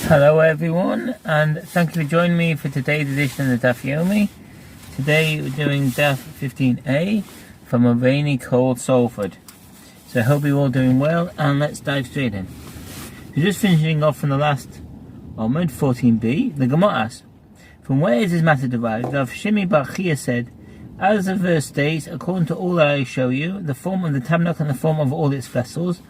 Hello everyone, and thank you for joining me for today's edition of the Daf Yomi. Today we're doing Daf 15a from a rainy, cold Salford. So I hope you're all doing well, and let's dive straight in. We're just finishing off from the last Omid 14b. The Gemara asks, from where is this matter derived? Rav Shimi Bar Chia said, as the verse states, according to all that I show you, the form of the tabernacle and the form of all its vessels,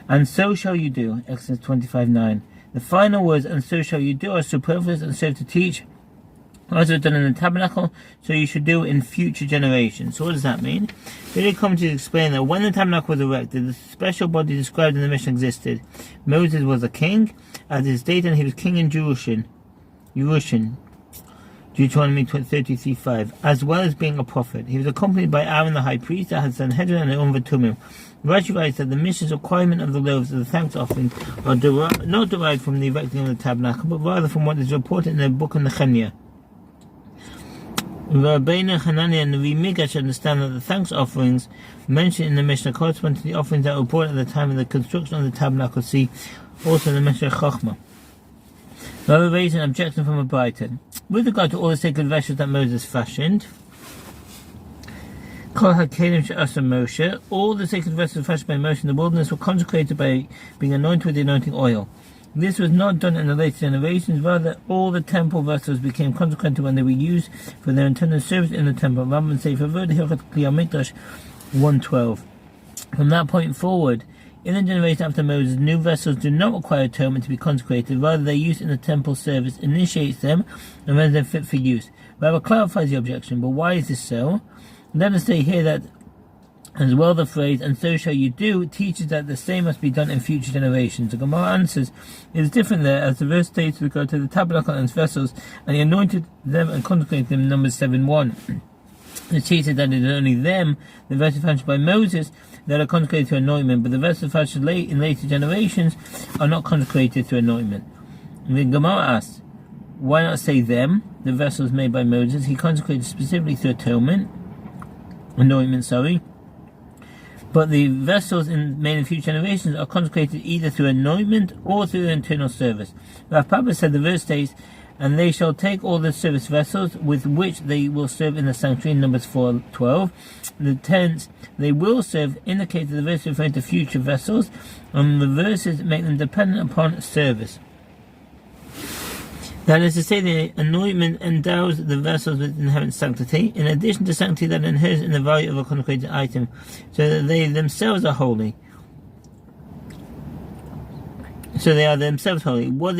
and so shall you do. Exodus 25:9. The final words, and so shall you do, are superfluous and serve to teach as was done in the tabernacle, so you should do in future generations. So what does that mean? Really come to explain that when the tabernacle was erected, the special body described in the Mishnah existed. Moses was a king, as is stated, and he was king in Jerushan, Deuteronomy 33:5, as well as being a prophet. He was accompanied by Aaron the high priest, that had Sanhedrin and Urim Tumim. Rashi writes that the Mishnah's requirement of the loaves of the thanks offering are not derived from the erecting of the tabernacle, but rather from what is reported in the book of Nehemiah. Rabbeinu Hanani and the Migash understand that the thanks offerings mentioned in the Mishnah correspond to the offerings that were brought at the time of the construction of the tabernacle. See also the Mishnah Chochmah. Rabbi raised an objection from a Brighton. With regard to all the sacred vessels that Moses fashioned, all the sacred vessels fashioned by Moshe in the wilderness were consecrated by being anointed with the anointing oil. This was not done in the later generations. Rather, all the temple vessels became consecrated when they were used for their intended service in the temple. Rambam Sefer Vod Hilchot Kli HaMikdash 1:12. From that point forward, in the generation after Moses, new vessels do not require atonement to be consecrated. Rather, their use in the temple service initiates them and renders them fit for use. Rabbi clarifies the objection, but why is this so? Let us say here that, as well, the phrase, and so shall you do, teaches that the same must be done in future generations. The Gemara answers, it is different there, as the verse states with regard to the tabernacle and its vessels, and he anointed them and consecrated them in Numbers 7:1. It teaches that it is only them, the vessels fashioned by Moses, that are consecrated to anointment, but the vessels fashioned in later generations are not consecrated to anointment. The Gemara asks, why not say them, the vessels made by Moses? He consecrated specifically to anointment, but the vessels made in future generations are consecrated either through anointment or through internal service. Rav Papa said the verse states, and they shall take all the service vessels with which they will serve in the sanctuary, in Numbers 4:12. The tense, they will serve, indicates that the verse referring to future vessels, and the verses make them dependent upon service. That is to say, the anointment endows the vessels with inherent sanctity, in addition to sanctity that inheres in the value of a consecrated item, so that they themselves are holy. So they are themselves holy. What is